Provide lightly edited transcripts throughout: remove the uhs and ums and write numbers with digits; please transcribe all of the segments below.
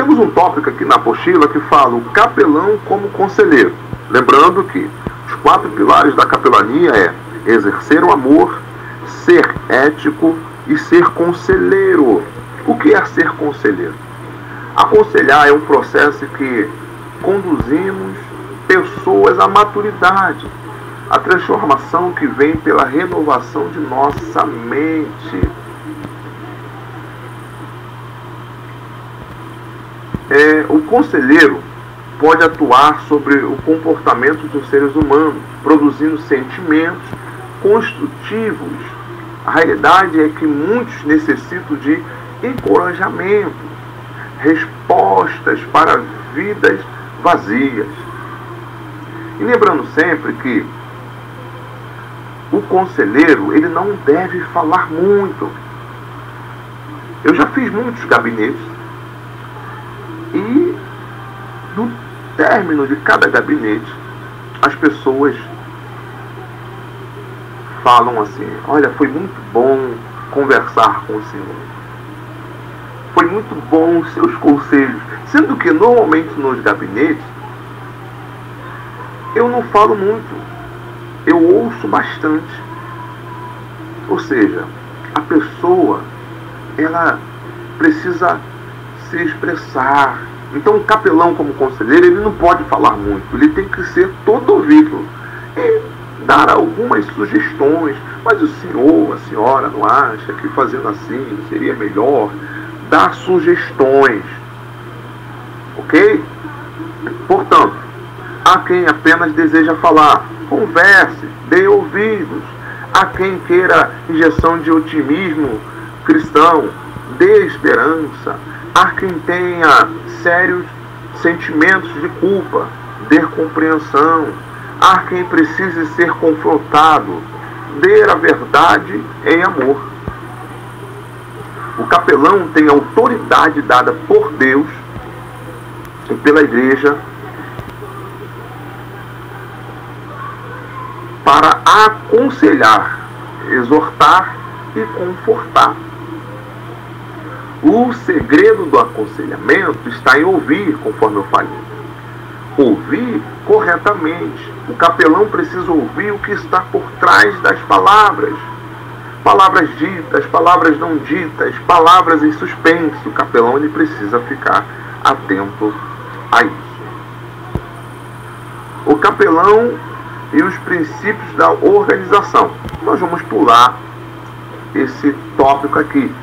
temos um tópico aqui na apostila que fala o capelão como conselheiro. Lembrando que os 4 pilares da capelania é exercer o amor, ser ético e ser conselheiro. O que é ser conselheiro? Aconselhar é um processo que conduzimos pessoas à maturidade, a transformação que vem pela renovação de nossa mente. O conselheiro pode atuar sobre o comportamento dos seres humanos, produzindo sentimentos construtivos. A realidade é que muitos necessitam de encorajamento, respostas para vidas vazias. E lembrando sempre que o conselheiro, ele não deve falar muito. Eu já fiz muitos gabinetes e no término de cada gabinete as pessoas falam assim: olha, foi muito bom conversar com o senhor, foi muito bom os seus conselhos. Sendo que normalmente nos gabinetes eu não falo muito, eu ouço bastante. Ou seja, a pessoa, ela precisa se expressar. Então o capelão como conselheiro, ele não pode falar muito, ele tem que ser todo ouvido e dar algumas sugestões. Mas o senhor, a senhora não acha que fazendo assim seria melhor? Dar sugestões, ok? Portanto, há quem apenas deseja falar, converse, dê ouvidos. Há quem queira injeção de otimismo cristão, dê esperança. Há quem tenha sérios sentimentos de culpa, dê compreensão. Há quem precise ser confrontado, dê a verdade em amor. O capelão tem autoridade dada por Deus e pela igreja para aconselhar, exortar e confortar. O segredo do aconselhamento está em ouvir, conforme eu falei. Ouvir corretamente. O capelão precisa ouvir o que está por trás das palavras. Palavras ditas, palavras não ditas, palavras em suspense. O capelão, ele precisa ficar atento a isso. O capelão e os princípios da organização. Nós vamos pular esse tópico aqui.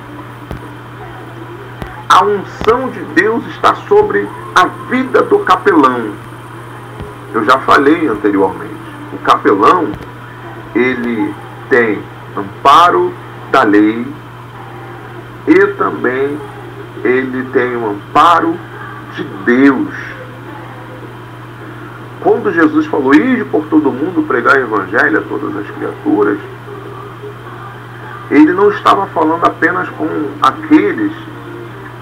A unção de Deus está sobre a vida do capelão. Eu já falei anteriormente. O capelão, ele tem amparo da lei e também ele tem o amparo de Deus. Quando Jesus falou, ide por todo mundo pregar o evangelho a todas as criaturas, ele não estava falando apenas com aqueles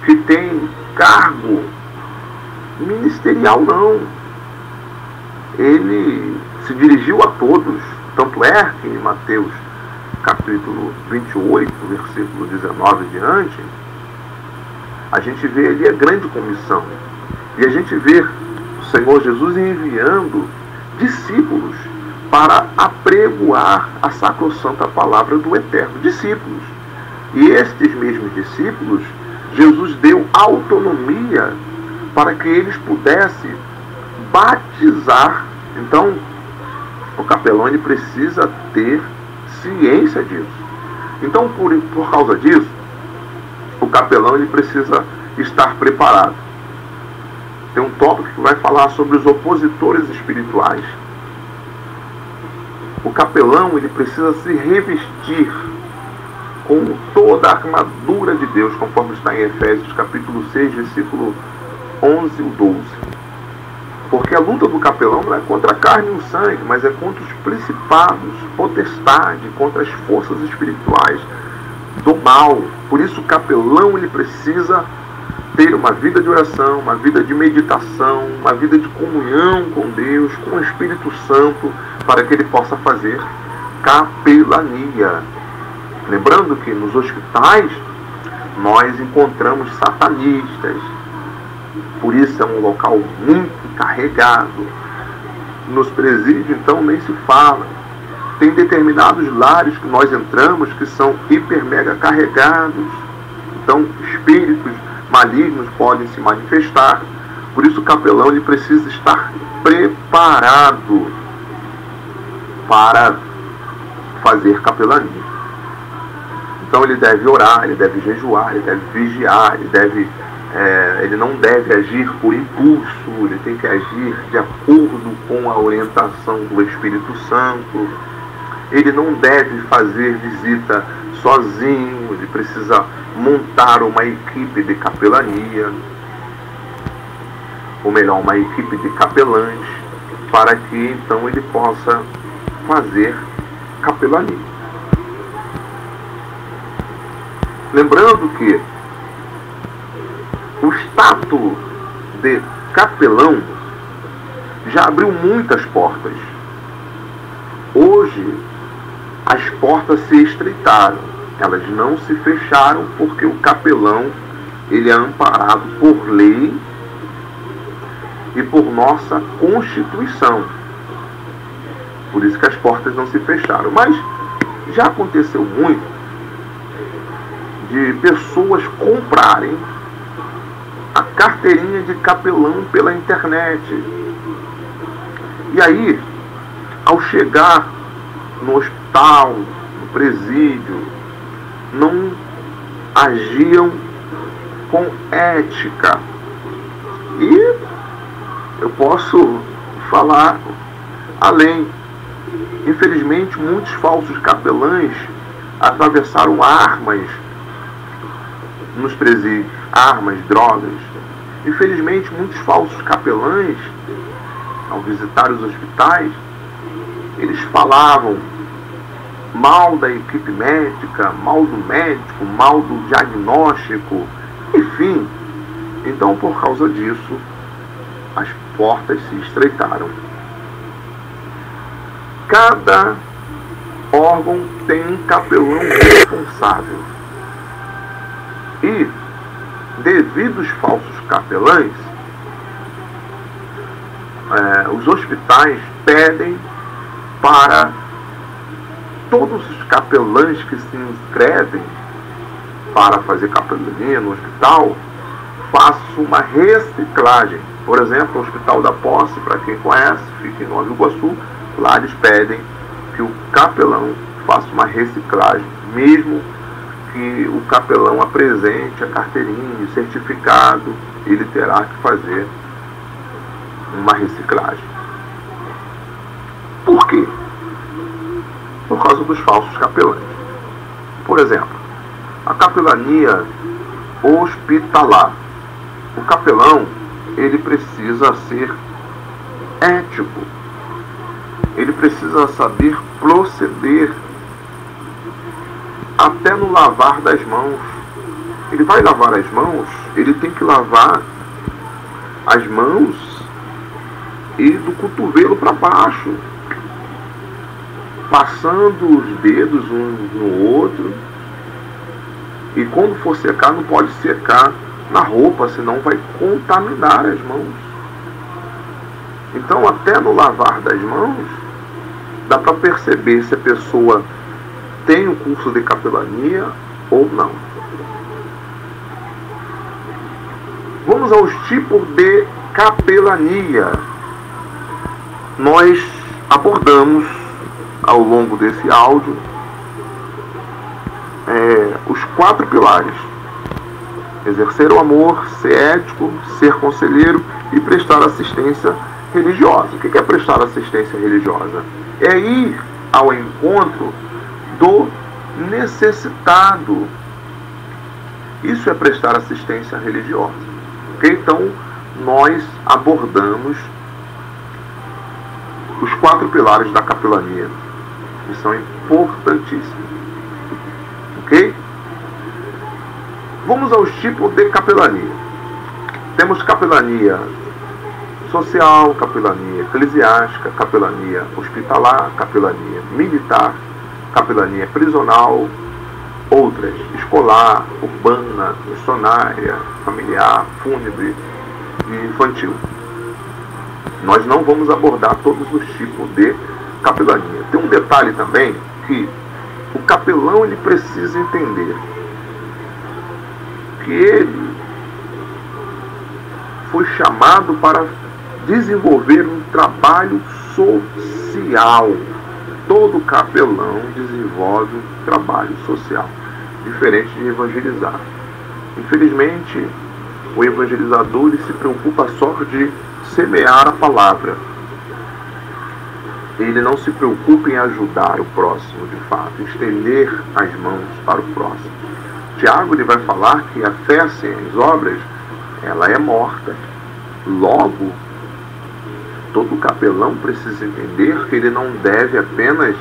que têm cargo ministerial, não. Ele se dirigiu a todos. Tanto é que em Mateus capítulo 28, versículo 19 em diante, a gente vê ali a grande comissão. E a gente vê o Senhor Jesus enviando discípulos para apregoar a sacrossanta palavra do Eterno. Discípulos. E estes mesmos discípulos, Jesus deu autonomia para que eles pudessem batizar. Então, o capelão, ele precisa ter ciência disso. Então, por causa disso, o capelão, ele precisa estar preparado. Tem um tópico que vai falar sobre os opositores espirituais. O capelão, ele precisa se revestir com toda a armadura de Deus, conforme está em Efésios capítulo 6, versículo 11 e 12. Porque a luta do capelão não é contra a carne e o sangue, mas é contra os principados, potestade, contra as forças espirituais do mal. Por isso o capelão, ele precisa ter uma vida de oração, uma vida de meditação, uma vida de comunhão com Deus, com o Espírito Santo, para que ele possa fazer capelania. Lembrando que nos hospitais nós encontramos satanistas, Por isso é um local muito carregado. Nos presídios, então, nem se fala. Tem determinados lares que nós entramos que são hiper mega carregados. Então, espíritos malignos podem se manifestar. Por isso o capelão ele precisa estar preparado para fazer capelania. Então ele deve orar, ele deve jejuar, ele deve vigiar, ele não deve agir por impulso, ele tem que agir de acordo com a orientação do Espírito Santo. Ele não deve fazer visita sozinho, ele precisa montar uma equipe de capelania, ou melhor, uma equipe de capelães, para que então ele possa fazer capelania. Lembrando que o status de capelão já abriu muitas portas. Hoje, as portas se estreitaram, elas não se fecharam porque o capelão ele é amparado por lei e por nossa Constituição. Por isso que as portas não se fecharam. Mas já aconteceu muito de pessoas comprarem a carteirinha de capelão pela internet. E aí, ao chegar no hospital, no presídio, não agiam com ética. E eu posso falar além. Infelizmente, muitos falsos capelães atravessaram armas nos presídios, armas, drogas. Infelizmente, muitos falsos capelães, ao visitar os hospitais, eles falavam mal da equipe médica, mal do médico, mal do diagnóstico, enfim. Então, por causa disso, as portas se estreitaram. Cada órgão tem um capelão responsável. E, devido aos falsos capelães, os hospitais pedem para todos os capelães que se inscrevem para fazer capelania no hospital, façam uma reciclagem. Por exemplo, o Hospital da Posse, para quem conhece, fica em Nova Iguaçu, lá eles pedem que o capelão faça uma reciclagem, mesmo que o capelão apresente a carteirinha, o certificado, ele terá que fazer uma reciclagem. Por quê? Por causa dos falsos capelães. Por exemplo, a capelania hospitalar. O capelão, ele precisa ser ético. Ele precisa saber proceder. Até no lavar das mãos. Ele vai lavar as mãos, ele tem que lavar as mãos e do cotovelo para baixo, passando os dedos um no outro. E quando for secar, não pode secar na roupa, senão vai contaminar as mãos. Então, até no lavar das mãos, dá para perceber se a pessoa tem um curso de capelania ou não. Vamos aos tipos de capelania. Nós abordamos ao longo desse áudio os 4 pilares: exercer o amor, ser ético, ser conselheiro e prestar assistência religiosa. O que é prestar assistência religiosa? É ir ao encontro do necessitado. Isso é prestar assistência religiosa. Okay? Então, nós abordamos os 4 pilares da capelania, que são importantíssimos. Ok? Vamos aos tipos de capelania. Temos capelania social, capelania eclesiástica, capelania hospitalar, capelania militar, capelania prisional, outras: escolar, urbana, missionária, familiar, fúnebre, infantil. Nós não vamos abordar todos os tipos de capelania. Tem um detalhe também que o capelão ele precisa entender que ele foi chamado para desenvolver um trabalho social. Todo capelão desenvolve um trabalho social, diferente de evangelizar. Infelizmente, o evangelizador ele se preocupa só de semear a palavra. Ele não se preocupa em ajudar o próximo, de fato, estender as mãos para o próximo. Tiago ele vai falar que a fé sem as obras, ela é morta. Logo, todo capelão precisa entender que ele não deve apenas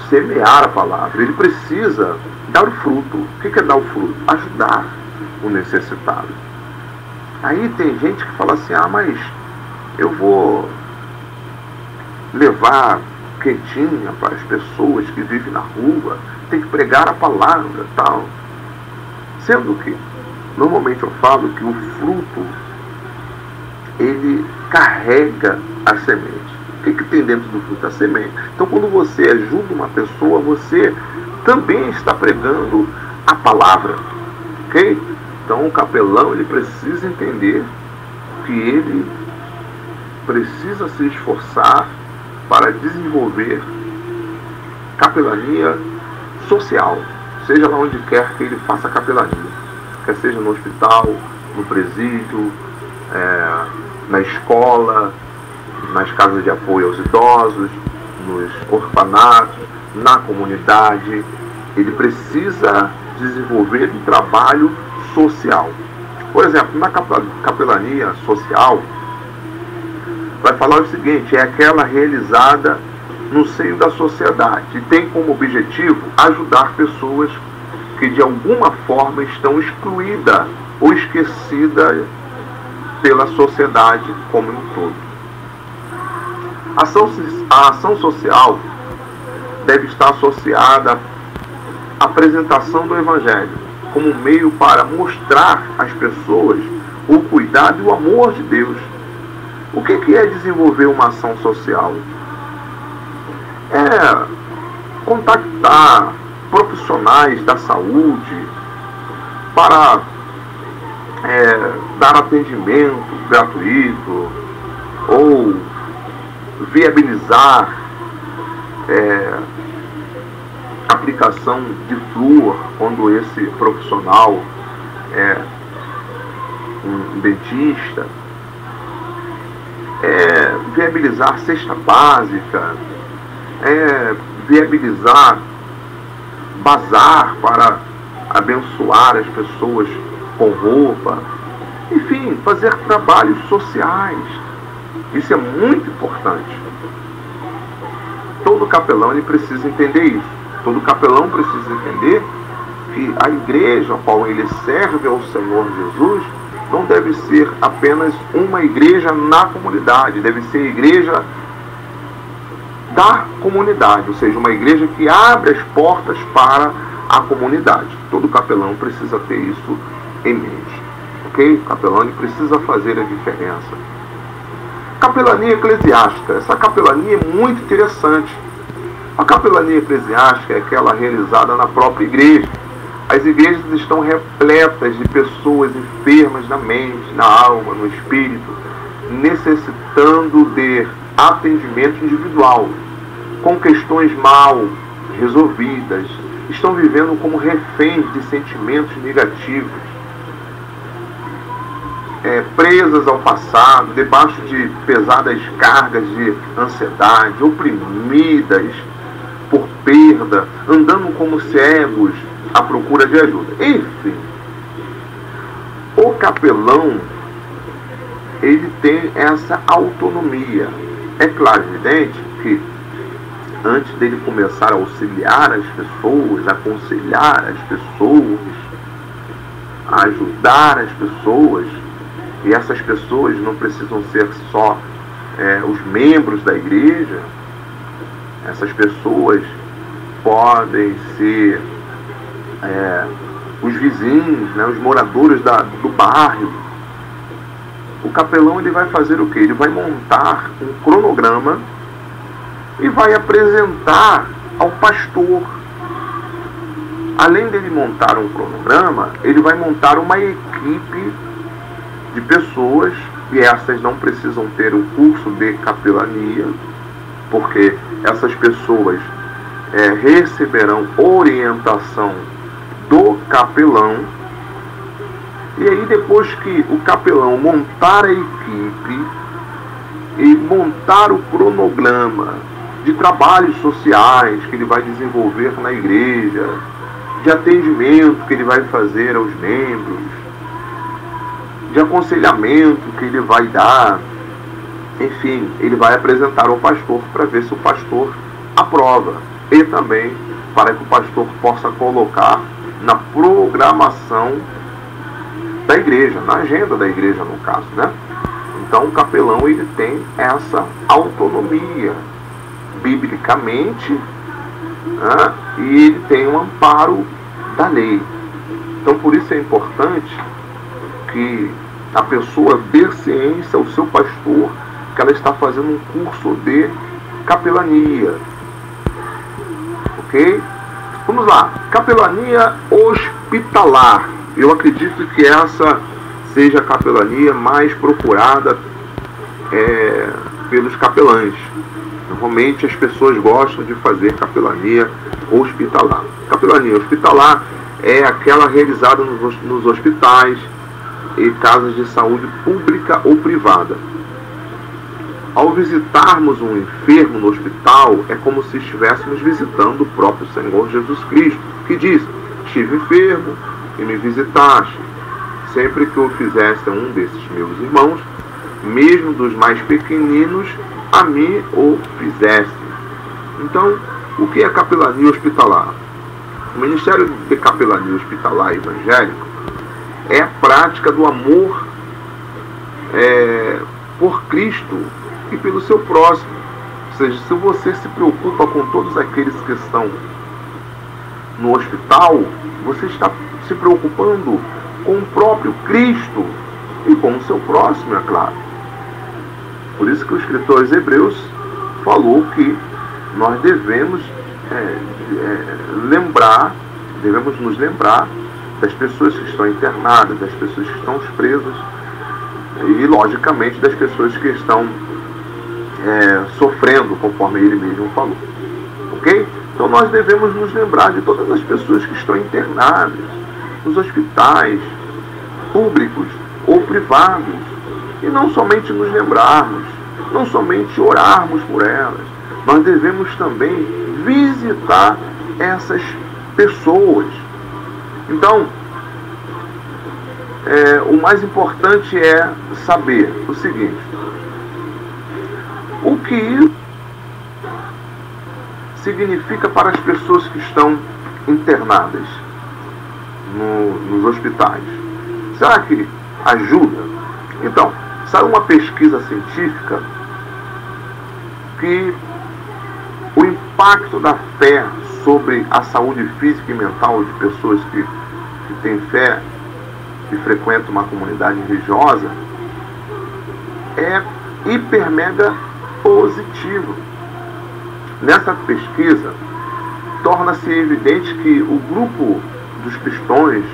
semear a palavra, ele precisa dar o fruto. O que é dar o fruto? Ajudar o necessitado. Aí tem gente que fala assim, mas eu vou levar quentinha para as pessoas que vivem na rua, tem que pregar a palavra e tal. Sendo que, normalmente eu falo que o fruto, ele carrega a semente. O que tem dentro do fruto? A semente. Então, quando você ajuda uma pessoa, você também está pregando a palavra. Ok? Então, o capelão, ele precisa entender que ele precisa se esforçar para desenvolver capelania social, seja lá onde quer que ele faça capelania, quer seja no hospital, no presídio, na escola, nas casas de apoio aos idosos, nos orfanatos, na comunidade. Ele precisa desenvolver um trabalho social. Por exemplo, na capelania social, vai falar o seguinte, é aquela realizada no seio da sociedade e tem como objetivo ajudar pessoas que de alguma forma estão excluídas ou esquecidas pela sociedade como um todo. A ação social deve estar associada à apresentação do Evangelho como meio para mostrar às pessoas o cuidado e o amor de Deus. O que é desenvolver uma ação social? É contactar profissionais da saúde para dar atendimento gratuito ou viabilizar aplicação de flúor quando esse profissional é um dentista, viabilizar cesta básica, viabilizar bazar para abençoar as pessoas com roupa, enfim, fazer trabalhos sociais. Isso é muito importante. Todo capelão ele precisa entender isso. Todo capelão precisa entender que a igreja a qual ele serve ao Senhor Jesus não deve ser apenas uma igreja na comunidade, deve ser a igreja da comunidade, ou seja, uma igreja que abre as portas para a comunidade. Todo capelão precisa ter isso em mente, ok? O capelão ele precisa fazer a diferença. Capelania eclesiástica. Essa capelania é muito interessante. A capelania eclesiástica é aquela realizada na própria igreja. As igrejas estão repletas de pessoas enfermas na mente, na alma, no espírito, necessitando de atendimento individual, com questões mal resolvidas, estão vivendo como reféns de sentimentos negativos, presas ao passado, debaixo de pesadas cargas de ansiedade, oprimidas por perda, andando como cegos à procura de ajuda. Enfim, o capelão ele tem essa autonomia. É claro, evidente, que antes dele começar a auxiliar as pessoas, aconselhar as pessoas, a ajudar as pessoas, e essas pessoas não precisam ser só os membros da igreja, essas pessoas podem ser os vizinhos, os moradores do bairro, o capelão ele vai fazer o quê? Ele vai montar um cronograma e vai apresentar ao pastor. Além dele montar um cronograma, ele vai montar uma equipe de pessoas, e essas não precisam ter um curso de capelania, porque essas pessoas receberão orientação do capelão. E aí, depois que o capelão montar a equipe e montar o cronograma de trabalhos sociais que ele vai desenvolver na igreja, de atendimento que ele vai fazer aos membros, de aconselhamento que ele vai dar, enfim, ele vai apresentar ao pastor para ver se o pastor aprova, e também para que o pastor possa colocar na programação da igreja, na agenda da igreja, no caso, né? Então o capelão ele tem essa autonomia biblicamente, né? E ele tem um amparo da lei. Então por isso é importante que a pessoa dê ciência ao seu pastor que ela está fazendo um curso de capelania. Ok? Vamos lá. Capelania hospitalar. Eu acredito que essa seja a capelania mais procurada pelos capelães. Normalmente as pessoas gostam de fazer capelania hospitalar. Capelania hospitalar é aquela realizada nos hospitais e casas de saúde pública ou privada. Ao visitarmos um enfermo no hospital, é como se estivéssemos visitando o próprio Senhor Jesus Cristo, que diz: estive enfermo e me visitaste. Sempre que o fizesse a um desses meus irmãos, mesmo dos mais pequeninos, a mim o fizesse. Então, o que é capelania hospitalar? O Ministério de Capelania Hospitalar Evangélico é a prática do amor por Cristo e pelo seu próximo. Ou seja, se você se preocupa com todos aqueles que estão no hospital, você está se preocupando com o próprio Cristo e com o seu próximo, é claro. Por isso que o escritor aos Hebreus falou que nós devemos nos lembrar das pessoas que estão internadas, das pessoas que estão presas e, logicamente, das pessoas que estão sofrendo, conforme ele mesmo falou. Ok? Então nós devemos nos lembrar de todas as pessoas que estão internadas nos hospitais públicos ou privados, e não somente nos lembrarmos, não somente orarmos por elas, nós devemos também visitar essas pessoas. Então, o mais importante é saber o seguinte: o que isso significa para as pessoas que estão internadas nos hospitais. Será que ajuda? Então, saiu uma pesquisa científica que o impacto da fé sobre a saúde física e mental de pessoas que têm fé e frequentam uma comunidade religiosa é hiper mega positivo. Nessa pesquisa, torna-se evidente que o grupo dos cristãos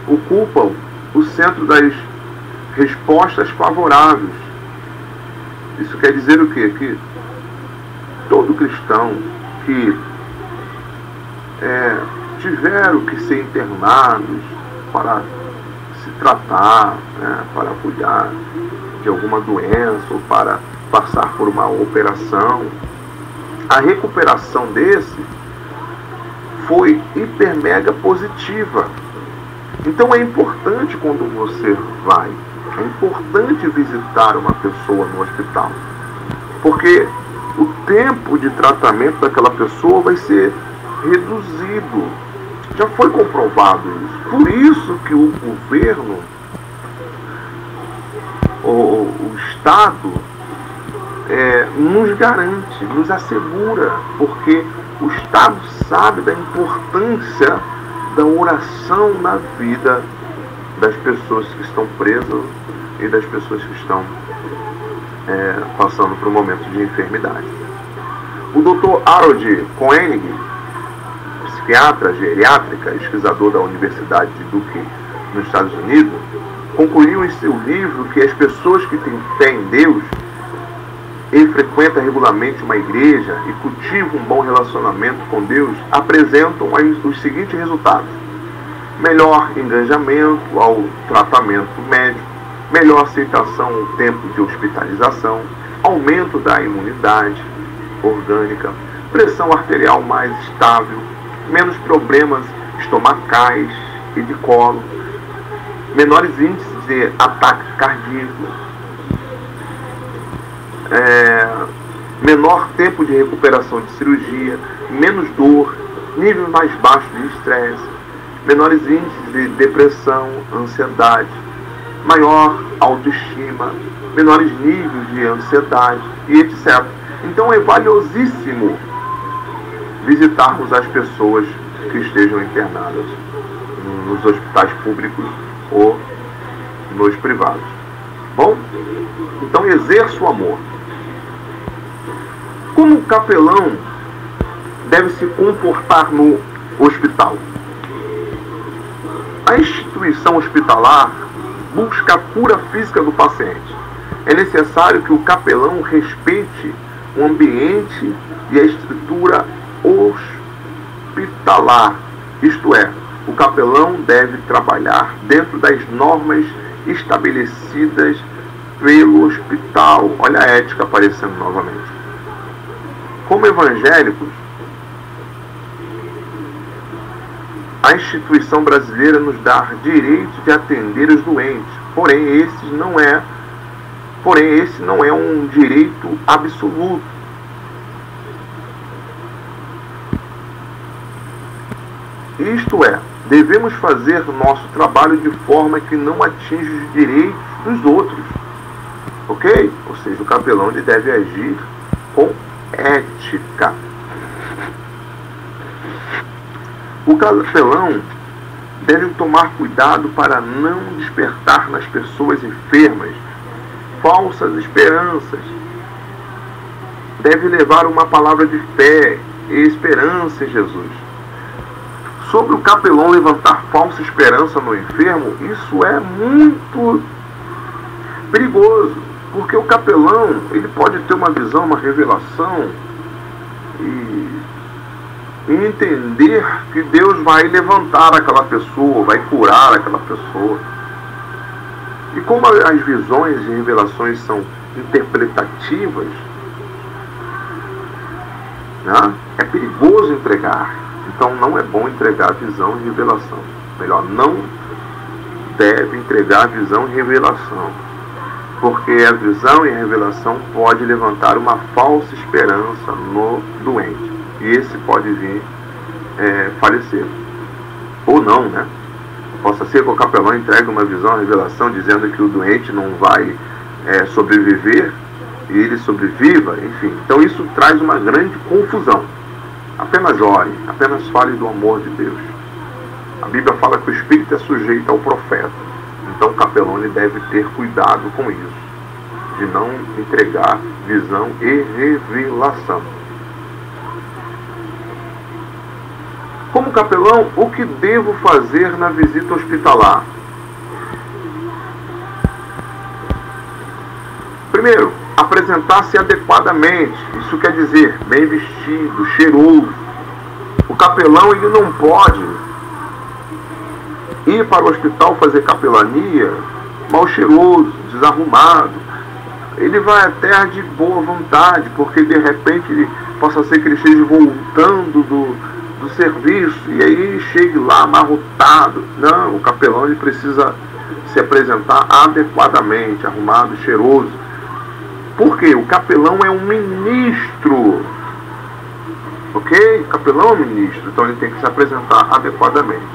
ocupam o centro das respostas favoráveis. Isso quer dizer o quê? Que todo cristão que tiveram que ser internados para se tratar, para cuidar de alguma doença ou para passar por uma operação, a recuperação desse foi hiper mega positiva. Então é importante, quando você vai, é importante visitar uma pessoa no hospital, porque o tempo de tratamento daquela pessoa vai ser reduzido. Já foi comprovado isso. Por isso que o governo, o Estado, nos garante, nos assegura, porque o Estado sabe da importância da oração na vida das pessoas que estão presas e das pessoas que estão passando por um momento de enfermidade. O Dr. Harold Koenig, psiquiatra geriátrica e pesquisador da Universidade de Duke, nos Estados Unidos, concluiu em seu livro que as pessoas que têm fé em Deus e frequentam regularmente uma igreja e cultivam um bom relacionamento com Deus apresentam os seguintes resultados: melhor engajamento ao tratamento médico, melhor aceitação ao tempo de hospitalização, aumento da imunidade orgânica, pressão arterial mais estável, menos problemas estomacais e de colo, menores índices de ataque cardíaco, menor tempo de recuperação de cirurgia, menos dor, nível mais baixo de estresse, menores índices de depressão, ansiedade, maior autoestima, menores níveis de ansiedade e etc. Então é valiosíssimo visitarmos as pessoas que estejam internadas nos hospitais públicos ou nos privados. Bom? Então exerça o amor. Como o capelão deve se comportar no hospital? A instituição hospitalar busca a cura física do paciente. É necessário que o capelão respeite o ambiente e a estrutura hospitalar. Isto é, o capelão deve trabalhar dentro das normas estabelecidas pelo hospital. Olha a ética aparecendo novamente. Como evangélicos, a instituição brasileira nos dá direito de atender os doentes, porém esse não é um direito absoluto. Isto é, devemos fazer nosso trabalho de forma que não atinja os direitos dos outros. Ok? Ou seja, o capelão ele deve agir com ética. O capelão deve tomar cuidado para não despertar nas pessoas enfermas falsas esperanças. Deve levar uma palavra de fé e esperança em Jesus. Sobre o capelão levantar falsa esperança no enfermo, isso é muito perigoso, porque o capelão ele pode ter uma visão, uma revelação e entender que Deus vai levantar aquela pessoa, vai curar aquela pessoa. E como as visões e revelações são interpretativas, né, é perigoso entregar. Então não é bom entregar visão e revelação. Melhor, não deve entregar visão e revelação, porque a visão e a revelação pode levantar uma falsa esperança no doente, e esse pode vir falecer, ou não, né? Possa ser que o capelão entregue uma visão, uma revelação dizendo que o doente não vai sobreviver e ele sobreviva, enfim. Então isso traz uma grande confusão. Apenas ore, apenas fale do amor de Deus. A Bíblia fala que o Espírito é sujeito ao profeta. Então o capelão ele deve ter cuidado com isso, de não entregar visão e revelação. Como capelão, o que devo fazer na visita hospitalar? Primeiro, apresentar-se adequadamente. Isso quer dizer, bem vestido, cheiroso. O capelão ele não pode ir para o hospital fazer capelania mal cheiroso, desarrumado. Ele vai até de boa vontade, porque de repente possa ser que ele esteja voltando do serviço e aí chegue lá amarrotado. Não, o capelão ele precisa se apresentar adequadamente, arrumado, cheiroso. Por quê? O capelão é um ministro. Ok? O capelão é um ministro, então ele tem que se apresentar adequadamente.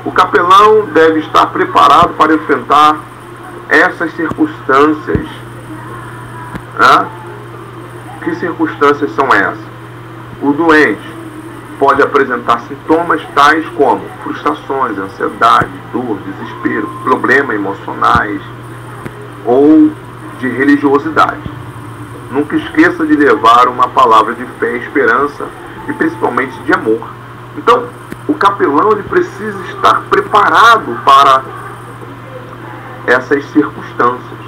O capelão deve estar preparado para enfrentar essas circunstâncias. Que circunstâncias são essas? O doente pode apresentar sintomas tais como frustrações, ansiedade, dor, desespero, problemas emocionais, ou de religiosidade. Nunca esqueça de levar uma palavra de fé e esperança e principalmente de amor. Então, o capelão ele precisa estar preparado para essas circunstâncias.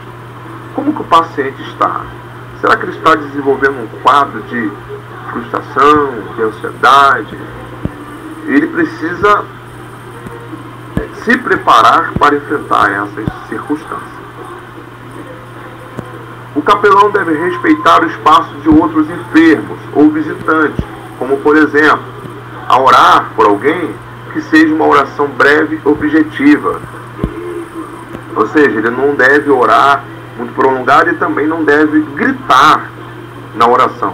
Como que o paciente está? Será que ele está desenvolvendo um quadro de frustração, de ansiedade? Ele precisa se preparar para enfrentar essas circunstâncias. O capelão deve respeitar o espaço de outros enfermos ou visitantes, como por exemplo, a orar por alguém que seja uma oração breve e objetiva. Ou seja, ele não deve orar muito prolongado e também não deve gritar na oração.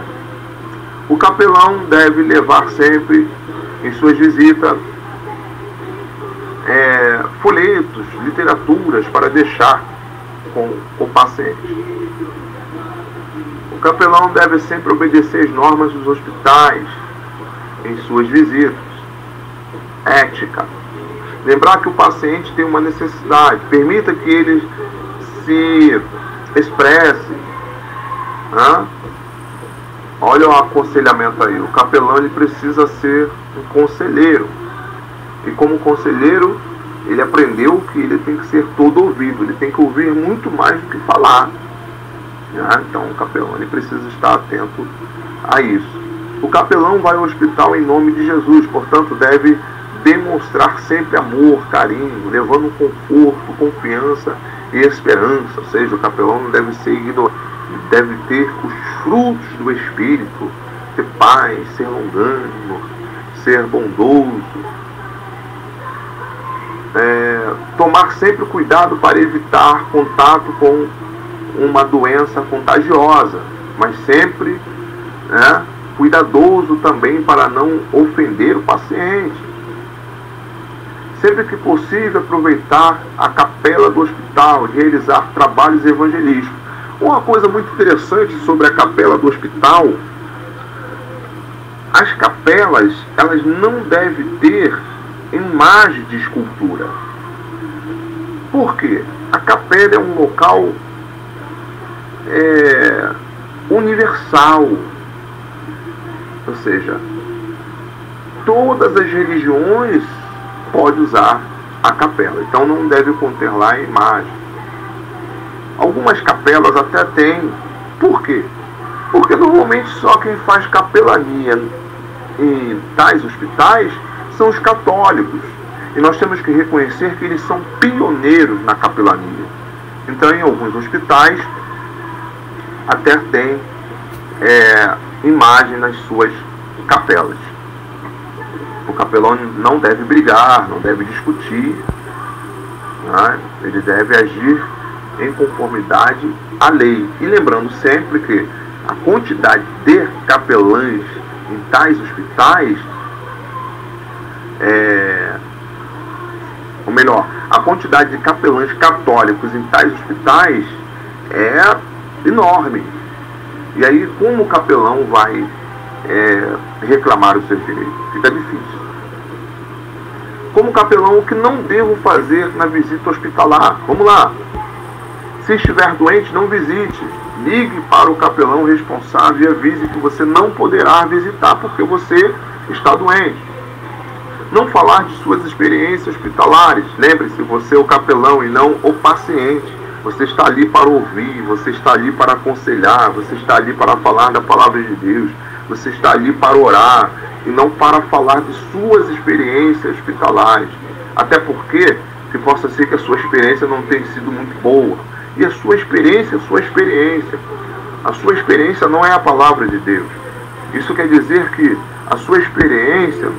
O capelão deve levar sempre em suas visitas folhetos, literaturas para deixar com o paciente. O capelão deve sempre obedecer as normas dos hospitais em suas visitas. Ética. Lembrar que o paciente tem uma necessidade. Permita que ele se expresse. Olha o aconselhamento aí. O capelão ele precisa ser um conselheiro. E como conselheiro, ele aprendeu que ele tem que ser todo ouvido. Ele tem que ouvir muito mais do que falar. Então o capelão ele precisa estar atento a isso. O capelão vai ao hospital em nome de Jesus, portanto deve demonstrar sempre amor, carinho, levando conforto, confiança e esperança. Ou seja, o capelão não deve ser ignorante, deve ter os frutos do Espírito, ter paz, ser longânimo, ser bondoso. Tomar sempre cuidado para evitar contato com uma doença contagiosa, mas sempre cuidadoso também para não ofender o paciente. Sempre que possível, aproveitar a capela do hospital, realizar trabalhos evangelísticos. Uma coisa muito interessante sobre a capela do hospital, as capelas, elas não devem ter imagem de escultura. Por quê? A capela é um local universal. Ou seja, todas as religiões podem usar a capela. Então não deve conter lá a imagem. Algumas capelas até têm. Por quê? Porque normalmente só quem faz capelania em tais hospitais são os católicos. E nós temos que reconhecer que eles são pioneiros na capelania. Então em alguns hospitais até tem imagem nas suas capelas. O capelão não deve brigar, não deve discutir, ele deve agir em conformidade à lei. E lembrando sempre que a quantidade de capelães em tais hospitais, ou melhor, a quantidade de capelães católicos em tais hospitais é enorme. E aí, como o capelão vai reclamar os seus direitos? Fica difícil. Como capelão, o que não devo fazer na visita hospitalar? Vamos lá. Se estiver doente, não visite. Ligue para o capelão responsável e avise que você não poderá visitar porque você está doente. Não falar de suas experiências hospitalares. Lembre-se, você é o capelão e não o paciente. Você está ali para ouvir, você está ali para aconselhar, você está ali para falar da palavra de Deus, você está ali para orar e não para falar de suas experiências hospitalares. Até porque, se possa ser que a sua experiência não tenha sido muito boa. E a sua experiência é a sua experiência. A sua experiência não é a palavra de Deus. Isso quer dizer que a sua experiência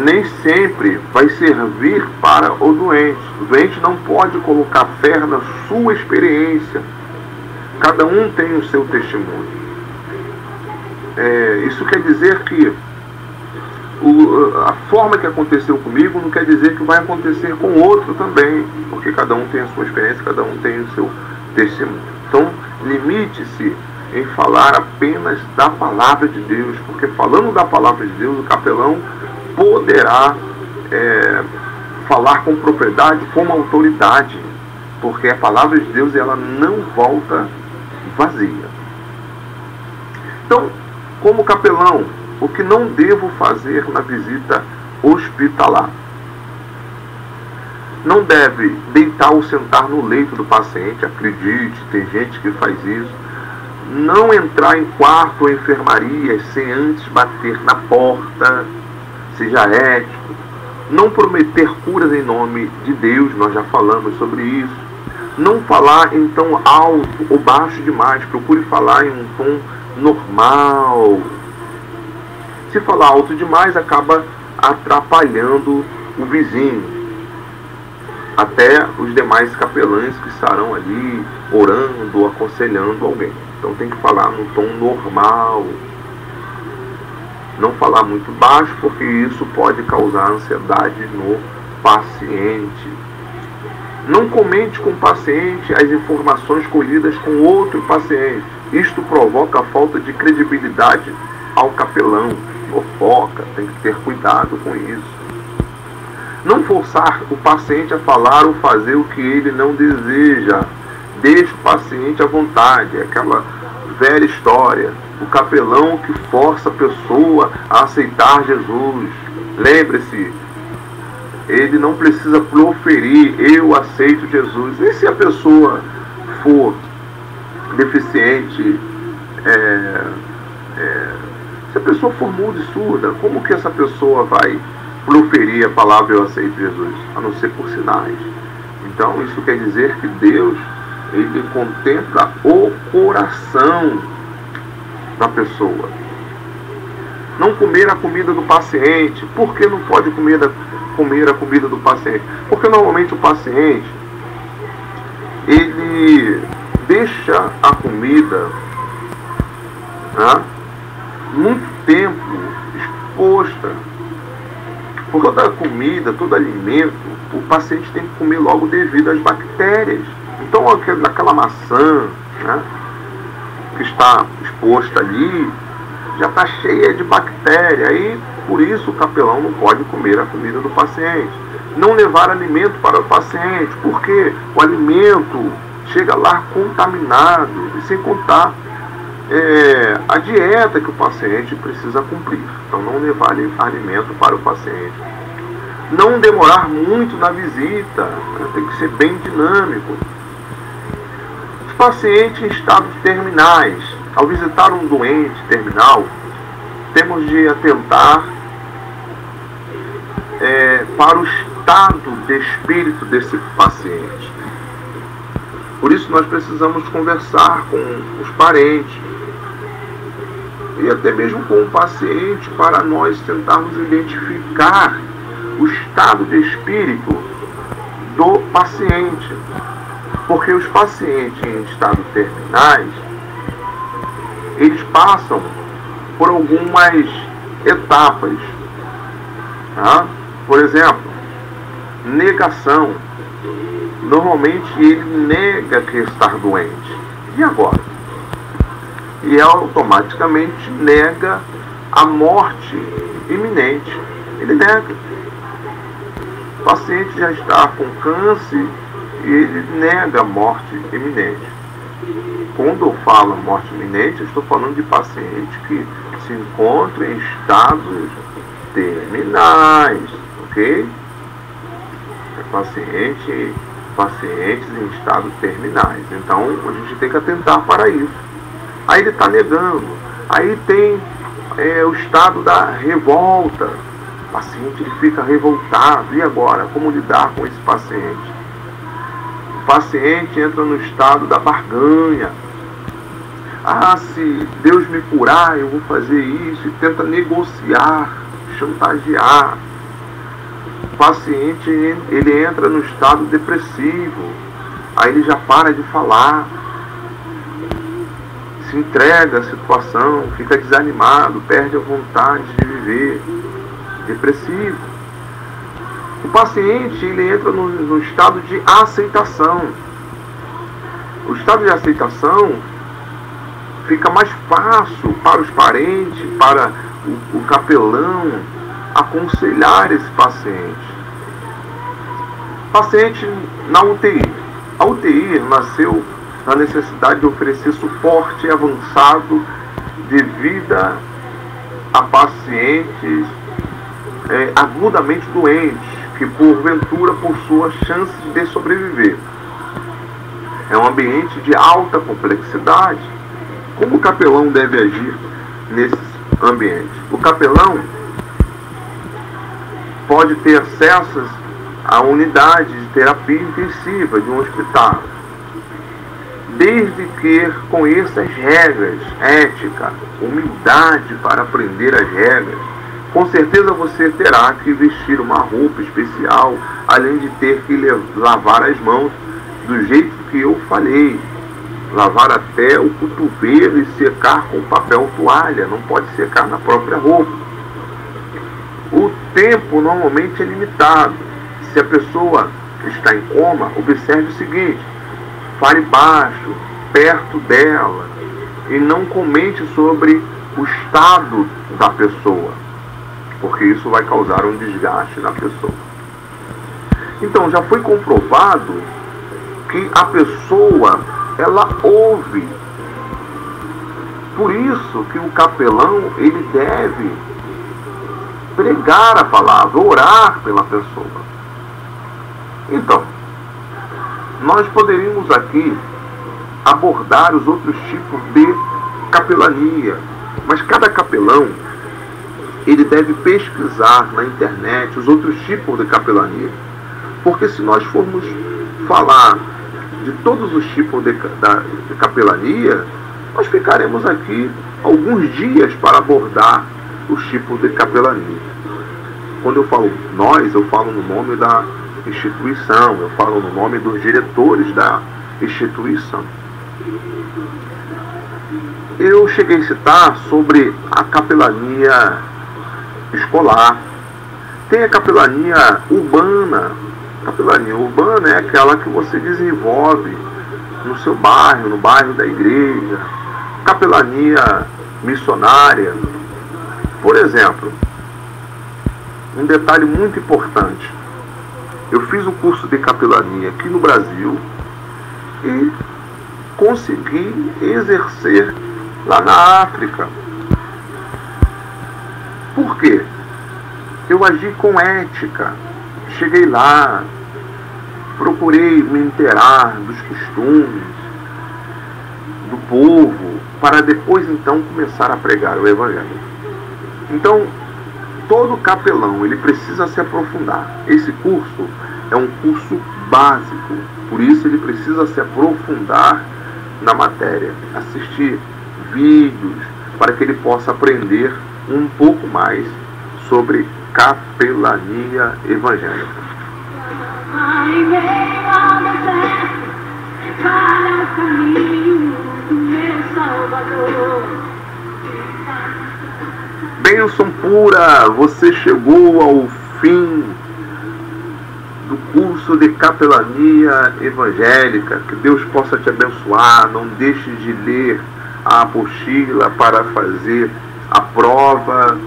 nem sempre vai servir para o doente. O doente não pode colocar fé na sua experiência. Cada um tem o seu testemunho. Isso quer dizer que a forma que aconteceu comigo não quer dizer que vai acontecer com outro também, porque cada um tem a sua experiência, cada um tem o seu testemunho. Então, limite-se em falar apenas da palavra de Deus, porque falando da palavra de Deus, o capelão poderá falar com propriedade, com autoridade. porque a palavra de Deus ela não volta vazia. Então, como capelão, o que não devo fazer na visita hospitalar? Não deve deitar ou sentar no leito do paciente, acredite, tem gente que faz isso. Não entrar em quarto ou enfermaria sem antes bater na porta, seja ético. Não prometer curas em nome de Deus, nós já falamos sobre isso. Não falar em tom alto ou baixo demais, procure falar em um tom normal. Se falar alto demais, acaba atrapalhando o vizinho. Até os demais capelães que estarão ali orando ou aconselhando alguém. Então tem que falar no tom normal. Não falar muito baixo, porque isso pode causar ansiedade no paciente. Não comente com o paciente as informações colhidas com outro paciente. Isto provoca a falta de credibilidade ao capelão. Fofoca, tem que ter cuidado com isso. Não forçar o paciente a falar ou fazer o que ele não deseja. Deixe o paciente à vontade. É aquela velha história. O capelão que força a pessoa a aceitar Jesus. Lembre-se, ele não precisa proferir, eu aceito Jesus. E se a pessoa for deficiente, se a pessoa for muda e surda, como que essa pessoa vai proferir a palavra eu aceito Jesus? A não ser por sinais. Então isso quer dizer que Deus, ele contempla o coração da pessoa. Não comer a comida do paciente. Por que não pode comer a comida do paciente? Porque normalmente o paciente ele deixa a comida muito tempo exposta. Por toda comida, todo alimento, o paciente tem que comer logo devido às bactérias. Então aquela maçã que está exposta ali já está cheia de bactéria. E por isso o capelão não pode comer a comida do paciente. Não levar alimento para o paciente, porque o alimento chega lá contaminado, e sem contar a dieta que o paciente precisa cumprir. Então não levar alimento para o paciente. Não demorar muito na visita, tem que ser bem dinâmico. Os pacientes em estados terminais, ao visitar um doente terminal, temos de atentar para o estado de espírito desse paciente. Por isso nós precisamos conversar com os parentes e até mesmo com o paciente para nós tentarmos identificar o estado de espírito do paciente. Porque os pacientes em estado terminais, eles passam por algumas etapas. Por exemplo, negação. Normalmente ele nega que está doente. E agora? E automaticamente nega a morte iminente. Ele nega. O paciente já está com câncer e ele nega a morte iminente. Quando eu falo morte iminente, eu estou falando de paciente que se encontra em estados terminais, ok? Pacientes em estados terminais. Então a gente tem que atentar para isso. Aí ele está negando. Aí tem o estado da revolta. O paciente ele fica revoltado. E agora? Como lidar com esse paciente? O paciente entra no estado da barganha. Se Deus me curar, eu vou fazer isso. E tenta negociar, chantagear. O paciente ele entra no estado depressivo. Aí ele já para de falar. Se entrega à situação, fica desanimado, perde a vontade de viver, depressivo. O paciente ele entra no estado de aceitação. O estado de aceitação fica mais fácil para os parentes, para o capelão aconselhar esse paciente. Paciente na UTI. A UTI nasceu na necessidade de oferecer suporte avançado de vida a pacientes agudamente doentes, que porventura possuam chances de sobreviver. É um ambiente de alta complexidade. Como o capelão deve agir nesse ambiente? O capelão pode ter acesso à unidade de terapia intensiva de um hospital, desde que conheça as regras, ética, humildade para aprender as regras. Com certeza você terá que vestir uma roupa especial, além de ter que lavar as mãos do jeito que eu falei. Lavar até o cotovelo e secar com papel toalha, não pode secar na própria roupa. O tempo normalmente é limitado. Se a pessoa está em coma, observe o seguinte: fale baixo, perto dela, e não comente sobre o estado da pessoa, porque isso vai causar um desgaste na pessoa. Então, já foi comprovado que a pessoa, ela ouve. Por isso que o capelão, ele deve pregar a palavra, orar pela pessoa. Então, nós poderíamos aqui abordar os outros tipos de capelania, mas cada capelão, ele deve pesquisar na internet os outros tipos de capelania, porque se nós formos falar de todos os tipos de capelania, nós ficaremos aqui alguns dias para abordar os tipos de capelania. Quando eu falo nós, eu falo no nome da instituição, eu falo no nome dos diretores da instituição. Eu cheguei a citar sobre a capelania escolar. Tem a capelania urbana. A capelania urbana é aquela que você desenvolve no seu bairro, no bairro da igreja. Capelania missionária. Por exemplo, um detalhe muito importante: eu fiz um curso de capelania aqui no Brasil e consegui exercer lá na África. Por quê? Eu agi com ética. Cheguei lá, procurei me inteirar dos costumes do povo, para depois então começar a pregar o Evangelho. Então, todo capelão, ele precisa se aprofundar. Esse curso é um curso básico, por isso ele precisa se aprofundar na matéria, assistir vídeos, para que ele possa aprender um pouco mais sobre capelania evangélica. Bênção pura, você chegou ao fim do curso de capelania evangélica. Que Deus possa te abençoar. Não deixe de ler a apostila para fazer a prova.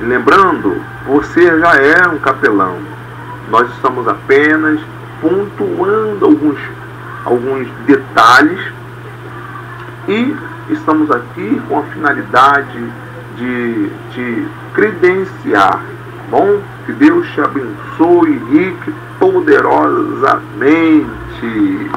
Lembrando, você já é um capelão. Nós estamos apenas pontuando alguns detalhes e estamos aqui com a finalidade de te credenciar, tá bom? Que Deus te abençoe rique poderosamente.